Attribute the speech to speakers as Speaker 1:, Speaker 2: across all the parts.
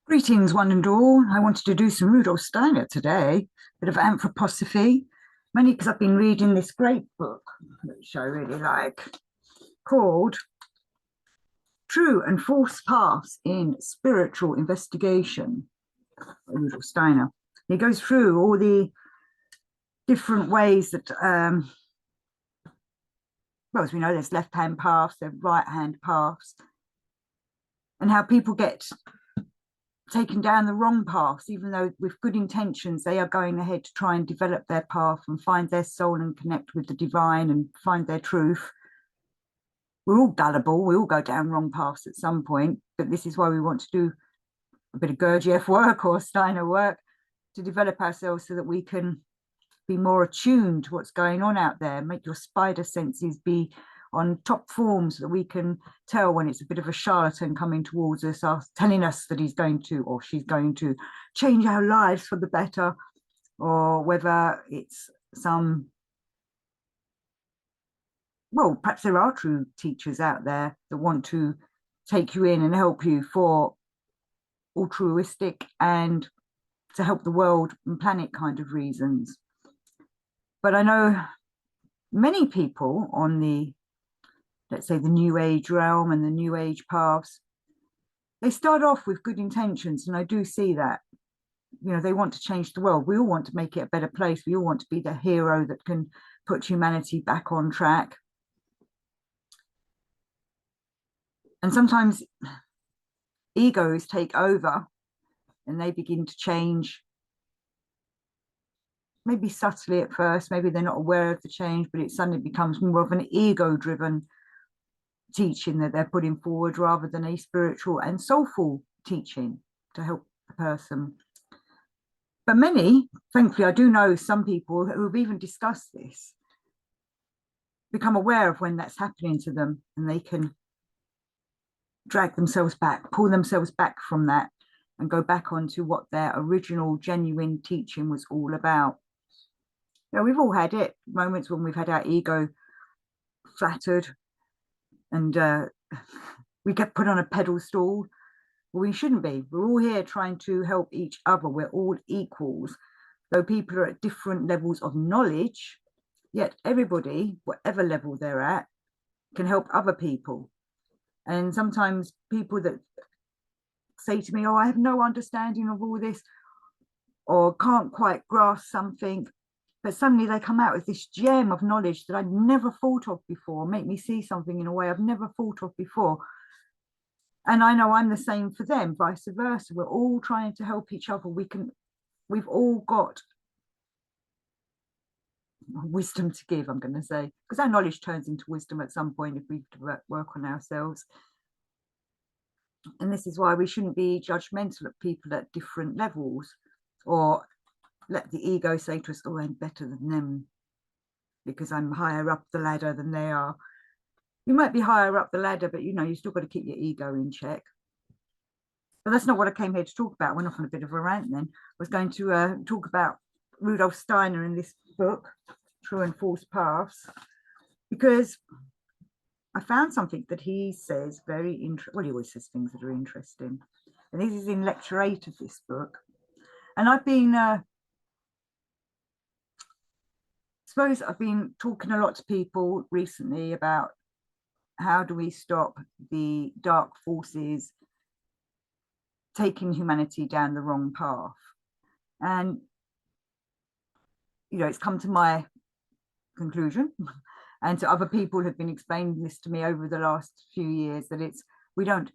Speaker 1: Greetings, one and all. I wanted to do some Rudolf Steiner today, bit of anthroposophy, mainly because I've been reading this great book, which I really like, called True and False Paths in Spiritual Investigation by Rudolf Steiner. He goes through all the different ways that, well, as we know, there's left-hand paths, there's right-hand paths, and how people get taken down the wrong paths, even though with good intentions they are going ahead to try and develop their path and find their soul and connect with the divine and find their truth. We're all gullible, we all go down wrong paths at some point, but this is why we want to do a bit of Gurdjieff work or Steiner work to develop ourselves so that we can be more attuned to what's going on out there, make your spider senses be on top form so that we can tell when it's a bit of a charlatan coming towards us, telling us that he's going to or she's going to change our lives for the better, or whether it's some, well, perhaps there are true teachers out there that want to take you in and help you for altruistic and to help the world and planet kind of reasons. But I know many people on the, let's say, the new age realm and the new age paths, they start off with good intentions, and I do see that. You know, they want to change the world. We all want to make it a better place. We all want to be the hero that can put humanity back on track. And sometimes egos take over and they begin to change, maybe subtly at first, maybe they're not aware of the change, but it suddenly becomes more of an ego-driven teaching that they're putting forward rather than a spiritual and soulful teaching to help the person. But many, thankfully, I do know some people who have even discussed this, become aware of when that's happening to them, and they can drag themselves back, pull themselves back from that, and go back onto what their original genuine teaching was all about. You know, we've all had it, moments when we've had our ego flattered and we get put on a pedestal. Well, we shouldn't be. We're all here trying to help each other. We're all equals, though people are at different levels of knowledge, yet everybody, whatever level they're at, can help other people. And sometimes people that say to me, oh, I have no understanding of all this, or can't quite grasp something, but suddenly they come out with this gem of knowledge that I'd never thought of before, make me see something in a way I've never thought of before. And I know I'm the same for them, vice versa. We're all trying to help each other. We've all got wisdom to give, I'm going to say, because our knowledge turns into wisdom at some point if we work on ourselves. And this is why we shouldn't be judgmental of people at different levels, or let the ego say to us, oh, I'm better than them because I'm higher up the ladder than they are. You might be higher up the ladder, but you know, you still got to keep your ego in check. But that's not what I came here to talk about. I went off on a bit of a rant then. I was going to talk about Rudolf Steiner in this book, True and False Paths, because I found something that he says very interesting. Well, he always says things that are interesting. And this is in lecture 8 of this book. And I've been, suppose I've been talking a lot to people recently about how do we stop the dark forces taking humanity down the wrong path. And, you know, it's come to my conclusion, and to other people who've been explaining this to me over the last few years, that it's, we don't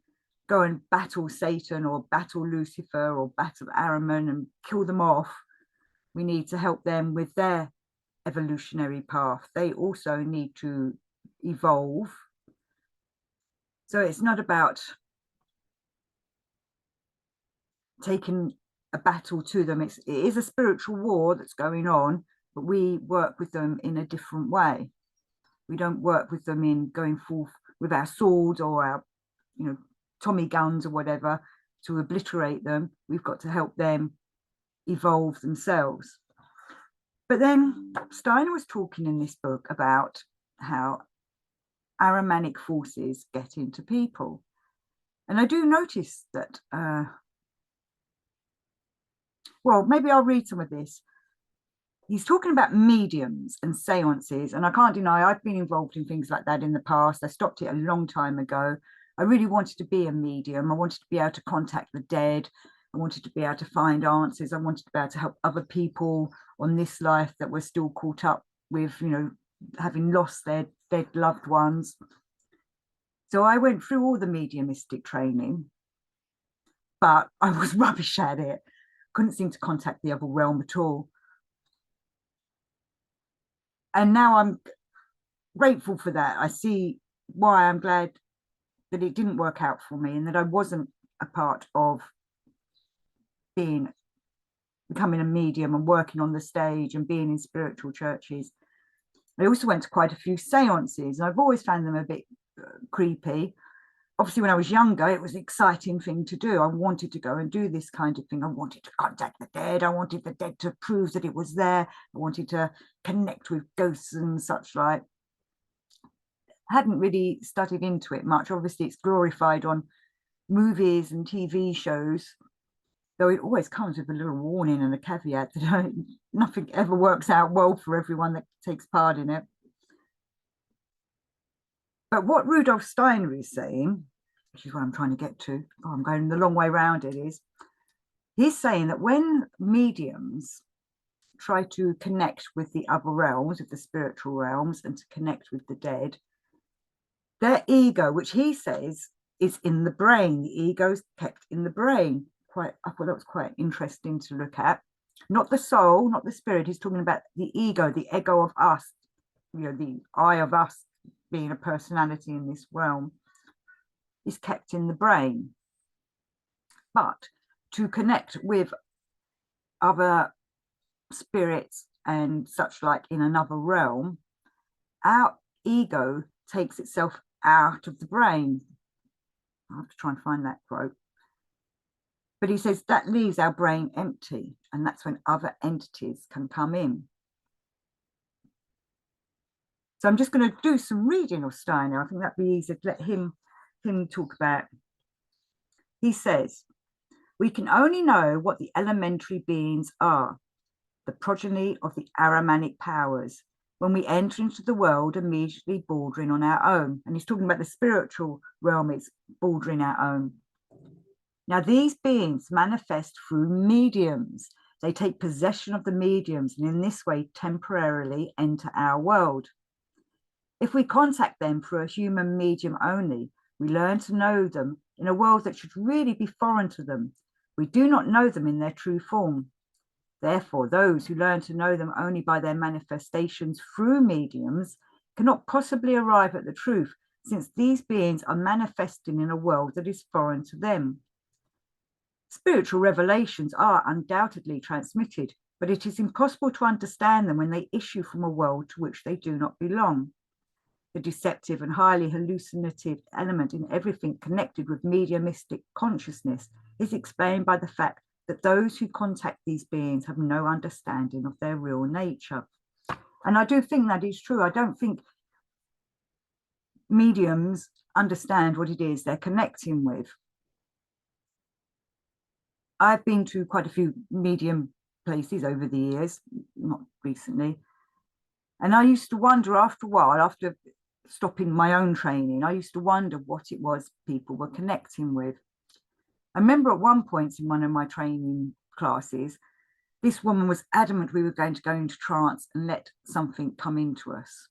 Speaker 1: go and battle Satan or battle Lucifer or battle Ahriman and kill them off. We need to help them with their evolutionary path. They also need to evolve. So it's not about taking a battle to them. It is a spiritual war that's going on, but we work with them in a different way. We don't work with them in going forth with our swords or our, you know, Tommy guns or whatever to obliterate them. We've got to help them evolve themselves. But then Steiner was talking in this book about how Ahrimanic forces get into people. And I do notice that Well, maybe I'll read some of this. He's talking about mediums and seances, and I can't deny I've been involved in things like that in the past. I stopped it a long time ago. I really wanted to be a medium. I wanted to be able to contact the dead. I wanted to be able to find answers. I wanted to be able to help other people on this life that were still caught up with, having lost their dead loved ones. So I went through all the mediumistic training, but I was rubbish at it. Couldn't seem to contact the other realm at all. And now I'm grateful for that. I see why I'm glad that it didn't work out for me and that I wasn't a part of becoming a medium and working on the stage and being in spiritual churches. I also went to quite a few seances, and I've always found them a bit creepy. Obviously, when I was younger, it was an exciting thing to do. I wanted to go and do this kind of thing. I wanted to contact the dead. I wanted the dead to prove that it was there. I wanted to connect with ghosts and such like. I hadn't really studied into it much. Obviously, it's glorified on movies and TV shows, though it always comes with a little warning and a caveat that nothing ever works out well for everyone that takes part in it. But what Rudolf Steiner is saying, which is what I'm trying to get to, I'm going the long way around it, is he's saying that when mediums try to connect with the other realms, with the spiritual realms, and to connect with the dead, their ego, which he says is in the brain, the ego is kept in the brain. I thought that was quite interesting to look at. Not the soul, not the spirit. He's talking about the ego of us, the I of us being a personality in this realm, is kept in the brain. But to connect with other spirits and such like in another realm, our ego takes itself out of the brain. I have to try and find that quote. But he says that leaves our brain empty, and that's when other entities can come in. So I'm just going to do some reading of Steiner. I think that'd be easier to let him talk about. He says, we can only know what the elementary beings are, the progeny of the Ahrimanic powers, when we enter into the world immediately bordering on our own. And he's talking about the spiritual realm, it's bordering our own. Now, these beings manifest through mediums. They take possession of the mediums and in this way temporarily enter our world. If we contact them through a human medium only, we learn to know them in a world that should really be foreign to them. We do not know them in their true form. Therefore, those who learn to know them only by their manifestations through mediums cannot possibly arrive at the truth, since these beings are manifesting in a world that is foreign to them. Spiritual revelations are undoubtedly transmitted, but it is impossible to understand them when they issue from a world to which they do not belong. The deceptive and highly hallucinative element in everything connected with mediumistic consciousness is explained by the fact that those who contact these beings have no understanding of their real nature. And I do think that is true. I don't think mediums understand what it is they're connecting with. I've been to quite a few medium places over the years, not recently. And I used to wonder after a while, after stopping my own training, I used to wonder what it was people were connecting with. I remember at one point in one of my training classes, this woman was adamant we were going to go into trance and let something come into us.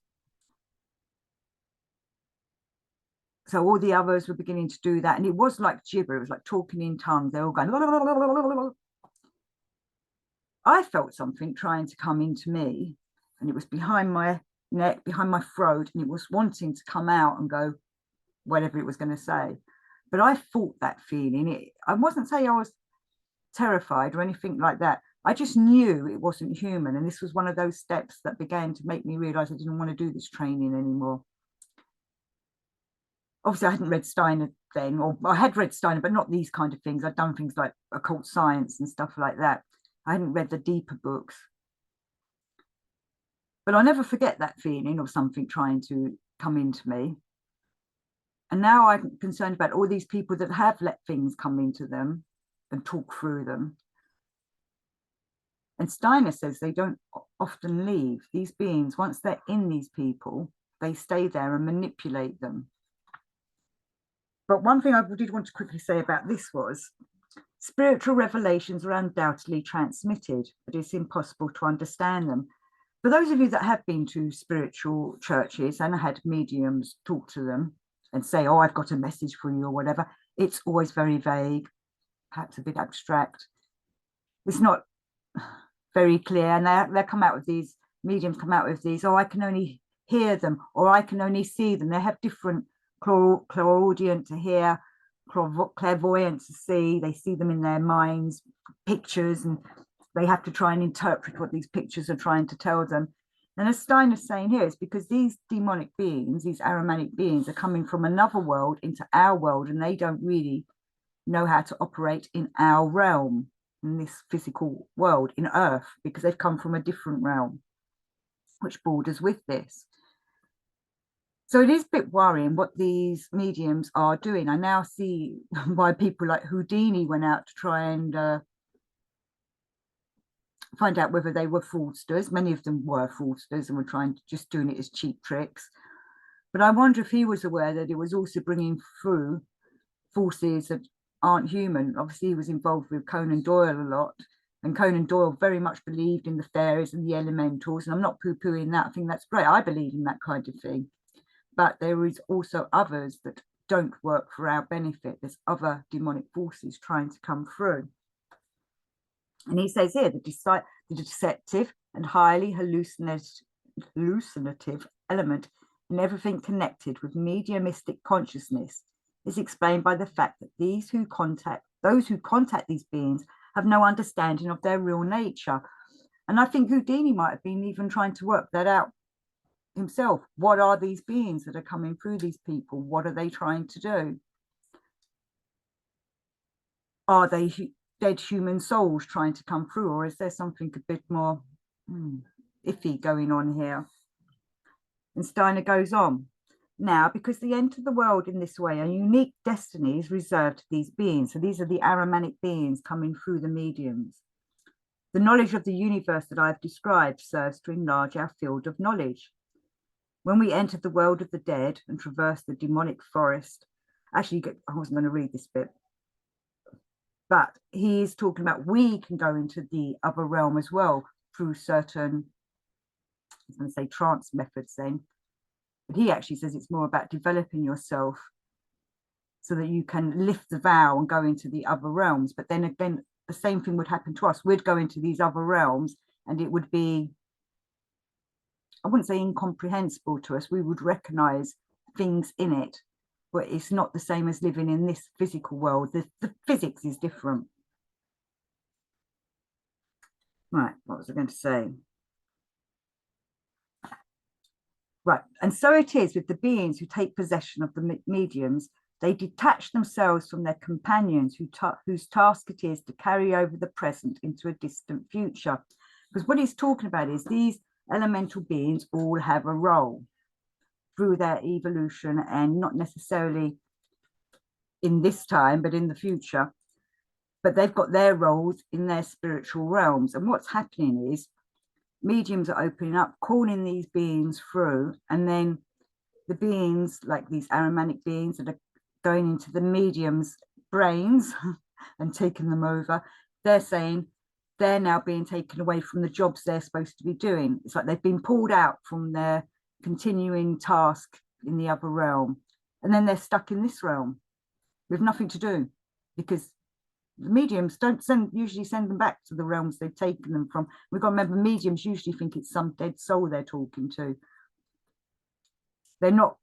Speaker 1: So all the others were beginning to do that. And it was like gibber, it was like talking in tongues. They were all going, la, la, la, la, la, la. I felt something trying to come into me, and it was behind my neck, behind my throat, and it was wanting to come out and go whatever it was going to say. But I fought that feeling. I wasn't saying I was terrified or anything like that. I just knew it wasn't human. And this was one of those steps that began to make me realize I didn't want to do this training anymore. Obviously, I hadn't read Steiner then, or I had read Steiner, but not these kind of things. I'd done things like occult science and stuff like that. I hadn't read the deeper books. But I'll never forget that feeling of something trying to come into me. And now I'm concerned about all these people that have let things come into them and talk through them. And Steiner says they don't often leave. These beings, once they're in these people, they stay there and manipulate them. But one thing I did want to quickly say about this was spiritual revelations are undoubtedly transmitted, but it's impossible to understand them. For those of you that have been to spiritual churches and had mediums talk to them and say, oh, I've got a message for you or whatever, it's always very vague, perhaps a bit abstract. It's not very clear. And they come out with these, mediums come out with these, oh, I can only hear them, or I can only see them. They have different clairaudient to hear, clairvoyant to see. They see them in their minds, pictures, and they have to try and interpret what these pictures are trying to tell them. And as Steiner's saying here, it's because these demonic beings, these Ahrimanic beings, are coming from another world into our world, and they don't really know how to operate in our realm, in this physical world, in Earth, because they've come from a different realm, which borders with this. So it is a bit worrying what these mediums are doing. I now see why people like Houdini went out to try and find out whether they were fraudsters. Many of them were fraudsters and were trying to just doing it as cheap tricks. But I wonder if he was aware that it was also bringing through forces that aren't human. Obviously, he was involved with Conan Doyle a lot, and Conan Doyle very much believed in the fairies and the elementals. And I'm not poo-pooing that. I think that's great. I believe in that kind of thing. But there is also others that don't work for our benefit. There's other demonic forces trying to come through. And he says here, the deceptive and highly hallucinative element in everything connected with mediumistic consciousness is explained by the fact that those who contact these beings have no understanding of their real nature. And I think Houdini might have been even trying to work that out himself. What are these beings that are coming through these people? What are they trying to do? Are they dead human souls trying to come through, or is there something a bit more iffy going on here? And Steiner goes on. Now, because they enter the world in this way, a unique destiny is reserved to these beings. So these are the Ahrimanic beings coming through the mediums. The knowledge of the universe that I've described serves to enlarge our field of knowledge. When we enter the world of the dead and traverse the demonic forest, actually, I wasn't going to read this bit, but he's talking about we can go into the other realm as well through certain, I was going to say trance methods then, but he actually says it's more about developing yourself so that you can lift the vow and go into the other realms. But then again, the same thing would happen to us. We'd go into these other realms and it would be, I wouldn't say incomprehensible to us. We would recognize things in it, but it's not the same as living in this physical world. The physics is different. Right, what was I going to say? Right, and so it is with the beings who take possession of the mediums. They detach themselves from their companions whose task it is to carry over the present into a distant future. Because what he's talking about is these elemental beings all have a role through their evolution, and not necessarily in this time, but in the future. But they've got their roles in their spiritual realms. And what's happening is mediums are opening up, calling these beings through, and then the beings, like these Ahrimanic beings that are going into the mediums' brains and taking them over, they're saying they're now being taken away from the jobs they're supposed to be doing. It's like they've been pulled out from their continuing task in the other realm, and then they're stuck in this realm with nothing to do, because the mediums don't usually send them back to the realms they've taken them from. We've got to remember, mediums usually think it's some dead soul they're talking to. They're not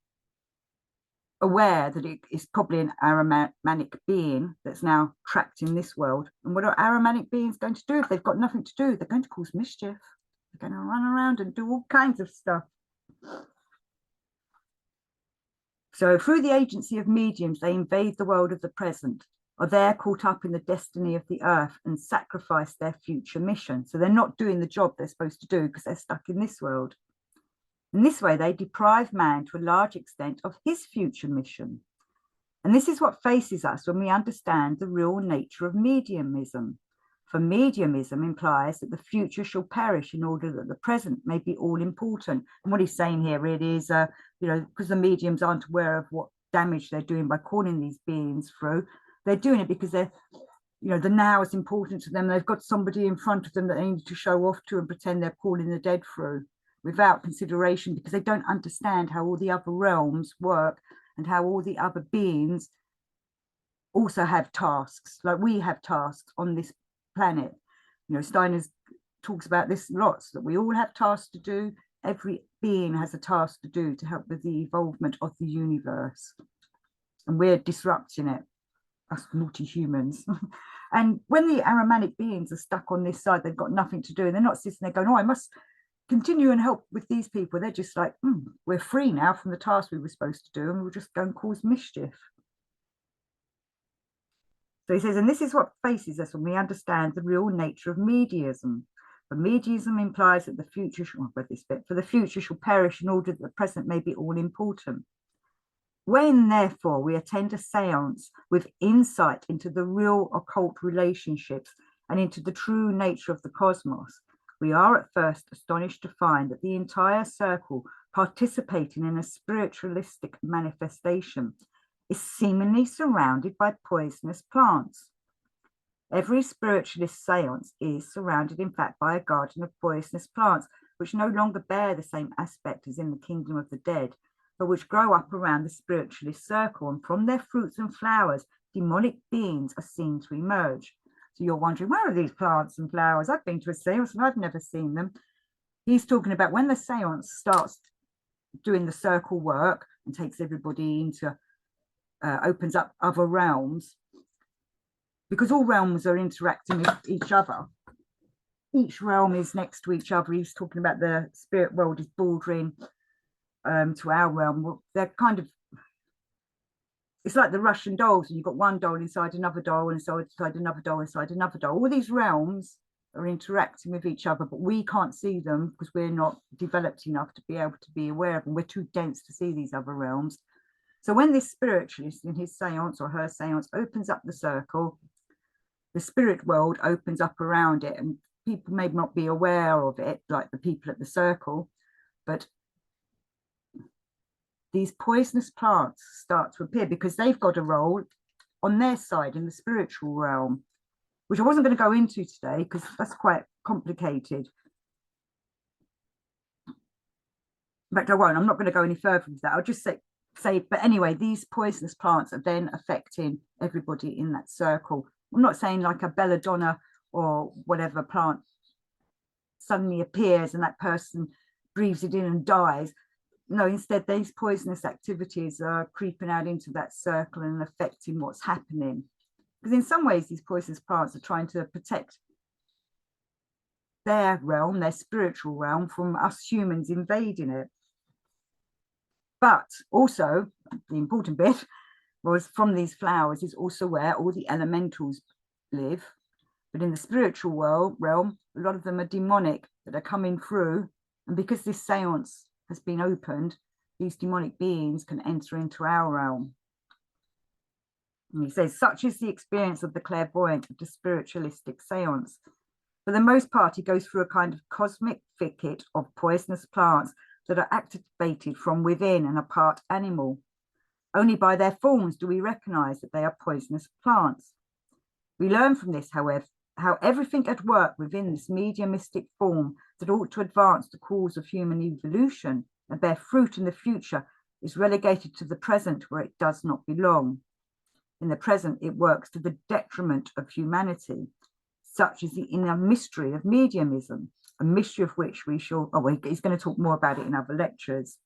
Speaker 1: aware that it is probably an Ahrimanic being that's now trapped in this world. And what are Ahrimanic beings going to do if they've got nothing to do? They're going to cause mischief. They're going to run around and do all kinds of stuff. So through the agency of mediums, they invade the world of the present, are there caught up in the destiny of the earth, and sacrifice their future mission. So they're not doing the job they're supposed to do because they're stuck in this world. In this way, they deprive man to a large extent of his future mission. And this is what faces us when we understand the real nature of mediumism. For mediumism implies that the future shall perish in order that the present may be all important. And what he's saying here really is, because the mediums aren't aware of what damage they're doing by calling these beings through, they're doing it because they're, the now is important to them. They've got somebody in front of them that they need to show off to and pretend they're calling the dead through without consideration, because they don't understand how all the other realms work and how all the other beings also have tasks, like we have tasks on this planet. Steiner talks about this lots, that we all have tasks to do. Every being has a task to do to help with the evolvement of the universe, and we're disrupting it, us naughty humans. And when the Ahrimanic beings are stuck on this side, they've got nothing to do, and they're not sitting there going, oh, I must continue and help with these people. They're just like, we're free now from the task we were supposed to do, and we'll just go and cause mischief. So he says, and this is what faces us when we understand the real nature of mediism. For mediism implies that the future shall, for the future shall perish in order that the present may be all important. When, therefore, we attend a séance with insight into the real occult relationships and into the true nature of the cosmos, we are at first astonished to find that the entire circle participating in a spiritualistic manifestation is seemingly surrounded by poisonous plants. Every spiritualist séance is surrounded, in fact, by a garden of poisonous plants, which no longer bear the same aspect as in the kingdom of the dead, but which grow up around the spiritualist circle, and from their fruits and flowers, demonic beings are seen to emerge. So you're wondering, where are these plants and flowers? I've been to a séance and I've never seen them. He's talking about when the séance starts doing the circle work and takes everybody into, opens up other realms, because all realms are interacting with each other. Each realm is next to each other. He's talking about the spirit world is bordering to our realm. Well, they're kind of, it's like the Russian dolls, and you've got one doll inside another doll, and inside another doll, inside another doll. All these realms are interacting with each other, but we can't see them because we're not developed enough to be able to be aware of them. We're too dense to see these other realms. So when this spiritualist in his séance or her séance opens up the circle, the spirit world opens up around it, and people may not be aware of it, like the people at the circle, but these poisonous plants start to appear because they've got a role on their side in the spiritual realm, which I wasn't going to go into today because that's quite complicated. In fact, I won't. I'm not going to go any further with that. I'll just say, but anyway, these poisonous plants are then affecting everybody in that circle. I'm not saying like a belladonna or whatever plant suddenly appears and that person breathes it in and dies. No, instead, these poisonous activities are creeping out into that circle and affecting what's happening. Because in some ways, these poisonous plants are trying to protect their realm, their spiritual realm, from us humans invading it. But also, the important bit was from these flowers is also where all the elementals live. But in the spiritual realm, a lot of them are demonic that are coming through. And because this seance has been opened, these demonic beings can enter into our realm. And he says, such is the experience of the clairvoyant of the spiritualistic seance. For the most part, he goes through a kind of cosmic thicket of poisonous plants that are activated from within and are part animal. Only by their forms do we recognize that they are poisonous plants. We learn from this, however, how everything at work within this mediumistic form that ought to advance the cause of human evolution and bear fruit in the future is relegated to the present where it does not belong. In the present, it works to the detriment of humanity. Such is the inner mystery of mediumism, a mystery of which we shall, he's going to talk more about it in other lectures.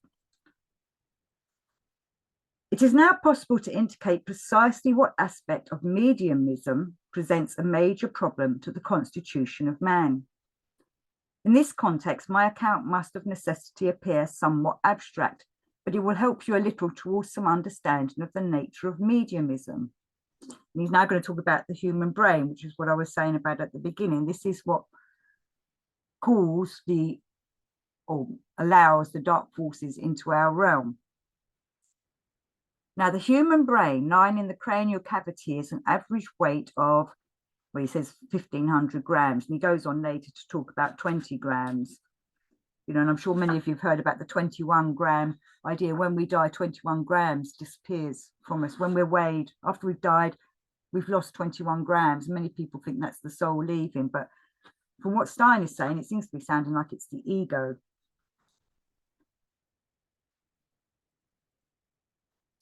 Speaker 1: It is now possible to indicate precisely what aspect of mediumism presents a major problem to the constitution of man. In this context, my account must of necessity appear somewhat abstract, but it will help you a little towards some understanding of the nature of mediumism. And he's now going to talk about the human brain, which is what I was saying about at the beginning. This is what calls or allows the dark forces into our realm. Now, the human brain lying in the cranial cavity is an average weight of where he says 1,500 grams, and he goes on later to talk about 20 grams. You know, and I'm sure many of you have heard about the 21-gram idea. When we die, 21 grams disappears from us. When we're weighed, after we've died, we've lost 21 grams. Many people think that's the soul leaving, but from what Stein is saying, it seems to be sounding like it's the ego.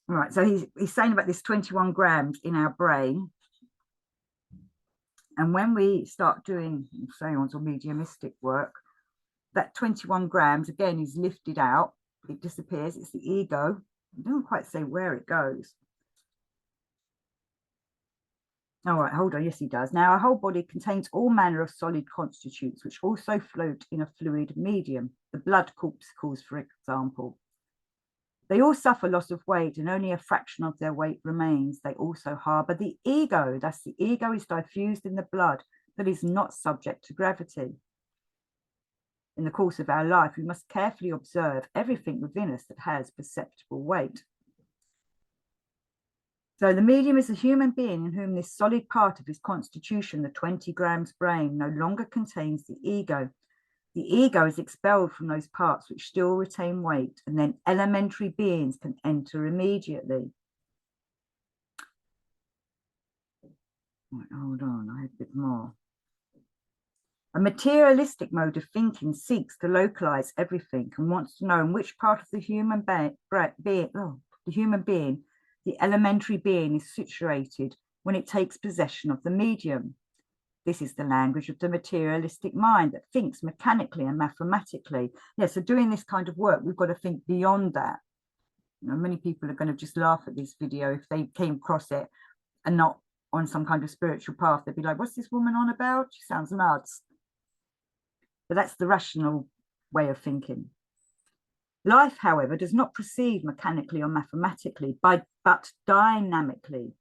Speaker 1: All right, so he's saying about this 21 grams in our brain. And when we start doing seance or mediumistic work, that 21 grams again is lifted out, it disappears, it's the ego. I don't quite say where it goes. All right, hold on, yes he does. Now our whole body contains all manner of solid constituents which also float in a fluid medium, the blood corpuscles for example. They all suffer loss of weight and only a fraction of their weight remains. They also harbour the ego. That's the ego is diffused in the blood that is not subject to gravity. In the course of our life, we must carefully observe everything within us that has perceptible weight. So the medium is a human being in whom this solid part of his constitution, the 20 grams brain, no longer contains the ego. The ego is expelled from those parts which still retain weight, and then elementary beings can enter immediately. Right, hold on, I have a bit more. A materialistic mode of thinking seeks to localize everything and wants to know in which part of the human being the elementary being is situated when it takes possession of the medium. This is the language of the materialistic mind that thinks mechanically and mathematically. Yeah, so doing this kind of work, we've got to think beyond that. You know, many people are going to just laugh at this video if they came across it and not on some kind of spiritual path. They'd be like, what's this woman on about? She sounds nuts. But that's the rational way of thinking. Life, however, does not proceed mechanically or mathematically, but dynamically.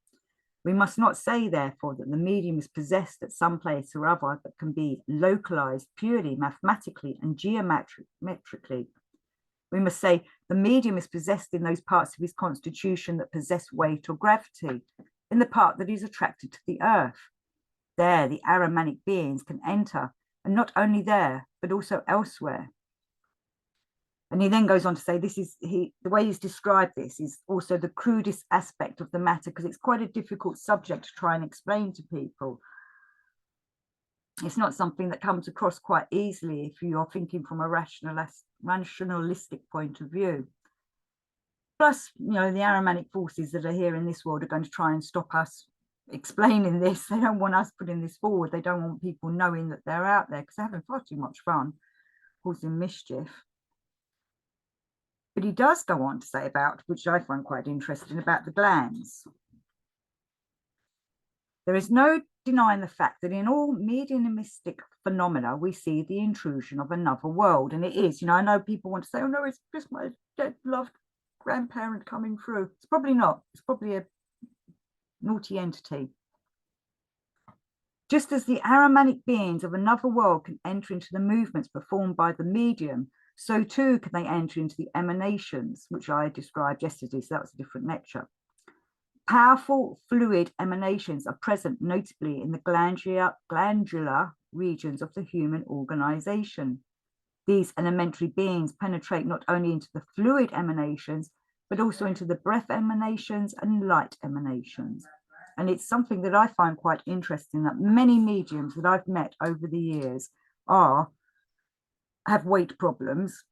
Speaker 1: We must not say, therefore, that the medium is possessed at some place or other that can be localized purely mathematically and geometrically. We must say the medium is possessed in those parts of his constitution that possess weight or gravity, in the part that is attracted to the earth. There, the Ahrimanic beings can enter, and not only there, but also elsewhere. And he then goes on to say the way he's described this is also the crudest aspect of the matter, because it's quite a difficult subject to try and explain to people. It's not something that comes across quite easily if you're thinking from a rationalistic point of view. Plus, you know, the Ahrimanic forces that are here in this world are going to try and stop us explaining this. They don't want us putting this forward. They don't want people knowing that they're out there because they're having far too much fun, causing mischief. But he does go on to say about, which I find quite interesting, about the glands. There is no denying the fact that in all mediumistic phenomena, we see the intrusion of another world. And it is, you know, I know people want to say, oh no, it's just my dead loved grandparent coming through. It's probably not. It's probably a naughty entity. Just as the Ahrimanic beings of another world can enter into the movements performed by the medium, so too can they enter into the emanations, which I described yesterday, so that was a different lecture. Powerful fluid emanations are present notably in the glandular regions of the human organization. These elementary beings penetrate not only into the fluid emanations, but also into the breath emanations and light emanations. And it's something that I find quite interesting, that many mediums that I've met over the years have weight problems.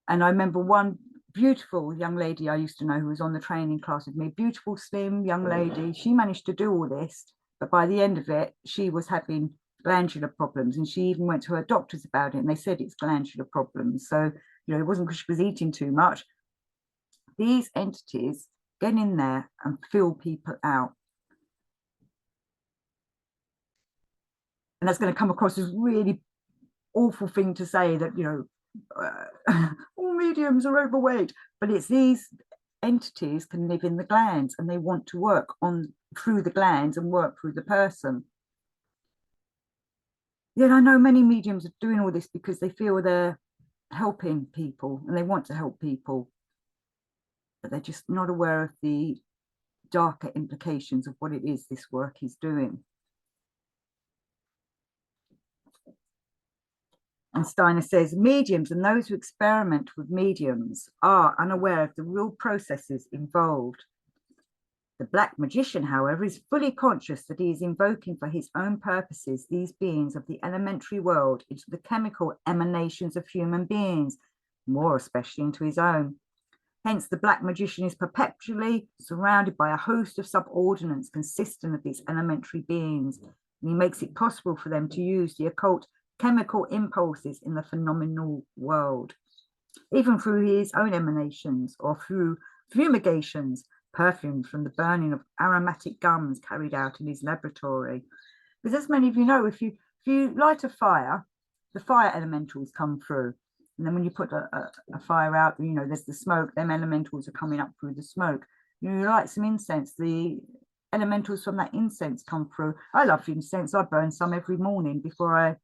Speaker 1: And I remember one beautiful young lady I used to know who was on the training class with me, beautiful, slim young lady. She managed to do all this, but by the end of it, she was having glandular problems, and she even went to her doctors about it, and they said it's glandular problems. So, you know, it wasn't because she was eating too much. These entities get in there and fill people out. And that's going to come across as really awful thing to say, that, you know, all mediums are overweight, but it's these entities can live in the glands and they want to work on through the glands and work through the person. Yet I know many mediums are doing all this because they feel they're helping people and they want to help people, but they're just not aware of the darker implications of what it is this work is doing. And Steiner says, mediums and those who experiment with mediums are unaware of the real processes involved. The black magician, however, is fully conscious that he is invoking for his own purposes these beings of the elementary world into the chemical emanations of human beings, more especially into his own. Hence, the black magician is perpetually surrounded by a host of subordinates consistent of these elementary beings, and he makes it possible for them to use the occult chemical impulses in the phenomenal world, even through his own emanations or through fumigations, perfumed from the burning of aromatic gums carried out in his laboratory. Because as many of you know, if you light a fire, the fire elementals come through. And then when you put a fire out, you know, there's the smoke, them elementals are coming up through the smoke. You light some incense, the elementals from that incense come through. I love incense. I burn some every morning before I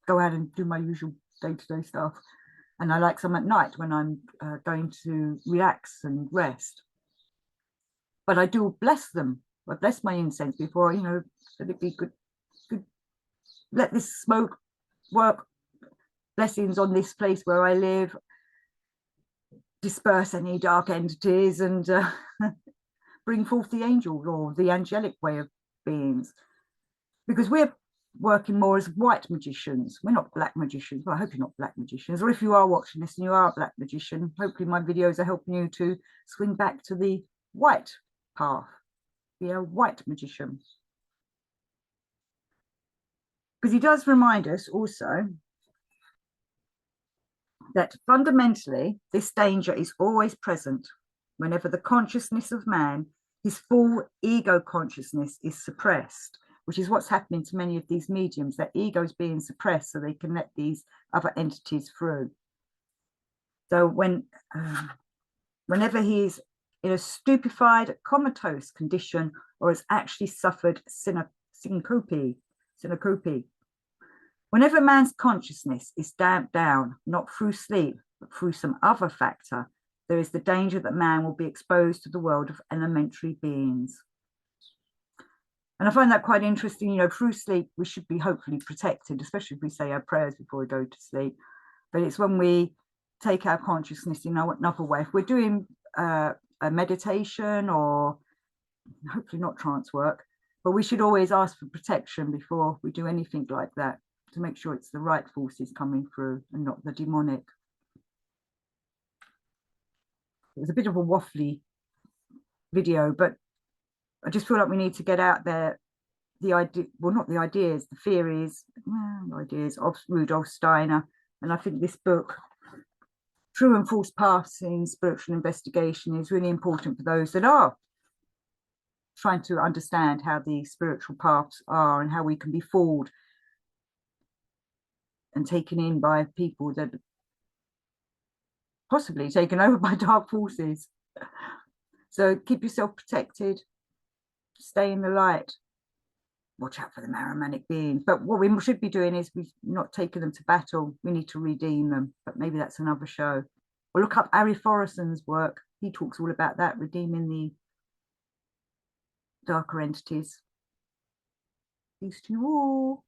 Speaker 1: go out and do my usual day-to-day stuff. And I like some at night when I'm going to relax and rest. But I do bless them. I bless my incense before, you know, let it be good. Let this smoke work. Blessings on this place where I live. Disperse any dark entities and bring forth the angel or the angelic way of beings. Because we're working more as white magicians. We're not black magicians. Well, I hope you're not black magicians. Or if you are watching this and you are a black magician, hopefully my videos are helping you to swing back to the white path. Be a white magician. Because he does remind us also that fundamentally this danger is always present whenever the consciousness of man, his full ego consciousness, is suppressed, which is what's happening to many of these mediums. Their ego is being suppressed so they can let these other entities through. So whenever he's in a stupefied, comatose condition or has actually suffered syncope, whenever man's consciousness is damped down, not through sleep, but through some other factor, there is the danger that man will be exposed to the world of elementary beings. And I find that quite interesting. You know, through sleep, we should be hopefully protected, especially if we say our prayers before we go to sleep. But it's when we take our consciousness in another way. If we're doing a meditation or hopefully not trance work, but we should always ask for protection before we do anything like that, to make sure it's the right forces coming through and not the demonic. It was a bit of a waffly video, but I just feel like we need to get out there the idea, well, not the ideas, the theories, ideas of Rudolf Steiner. And I think this book, True and False Paths in Spiritual Investigation, is really important for those that are trying to understand how the spiritual paths are and how we can be fooled and taken in by people that are possibly taken over by dark forces. So keep yourself protected, stay in the light, watch out for the Ahrimanic beings. But what we should be doing is we're not taking them to battle. We need to redeem them, but maybe that's another show. Or look up Ari Forreson's work. He talks all about that, redeeming the darker entities. Peace to you all.